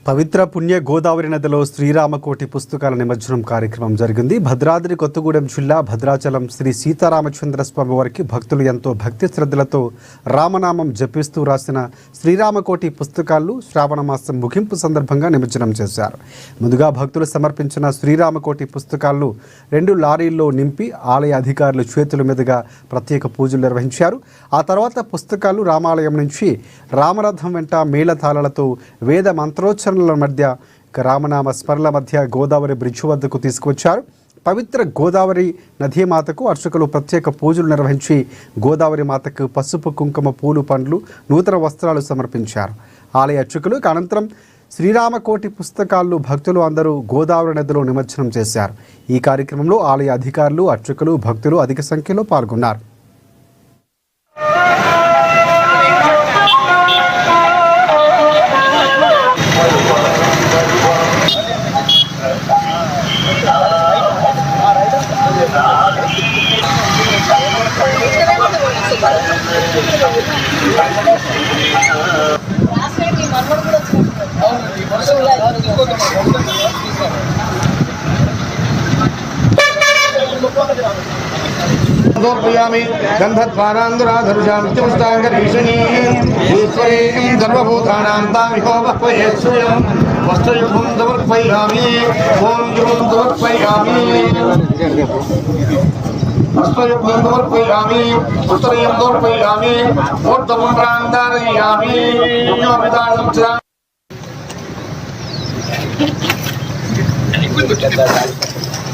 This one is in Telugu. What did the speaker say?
పవిత్ర పుణ్య గోదావరి నదిలో శ్రీరామకోటి పుస్తకాల నిమజ్జనం కార్యక్రమం జరిగింది. భద్రాద్రి కొత్తగూడెం జిల్లా భద్రాచలం శ్రీ సీతారామచంద్ర స్వామి వారికి భక్తులు ఎంతో భక్తి శ్రద్ధలతో రామనామం జపిస్తూ రాసిన శ్రీరామకోటి పుస్తకాలు శ్రావణ మాసం ముగింపు సందర్భంగా నిమజ్జనం చేశారు. ముందుగా భక్తులు సమర్పించిన శ్రీరామకోటి పుస్తకాలను 2 లారీల్లో నింపి ఆలయ అధికారులు చేతుల మీదుగా ప్రత్యేక పూజలు నిర్వహించారు. ఆ తర్వాత పుస్తకాలు రామాలయం నుంచి రామరథం వెంట మేళతాళాలతో వేద మంత్రోచ్చరణ మధ్య రామనామ స్మరణల మధ్య గోదావరి బ్రిడ్జ్ వద్దకు తీసుకువచ్చారు. పవిత్ర గోదావరి నదీ మాతకు అర్చకులు ప్రత్యేక పూజలు నిర్వహించి గోదావరి మాతకు పసుపు కుంకుమ పూలు పండ్లు నూతన వస్త్రాలు సమర్పించారు. ఆలయ అర్చకులు అనంతరం శ్రీరామకోటి పుస్తకాలు భక్తులు అందరూ గోదావరి నదిలో నిమజ్జనం చేశారు. ఈ కార్యక్రమంలో ఆలయ అధికారులు అర్చకులు భక్తులు అధిక సంఖ్యలో పాల్గొన్నారు. Ikut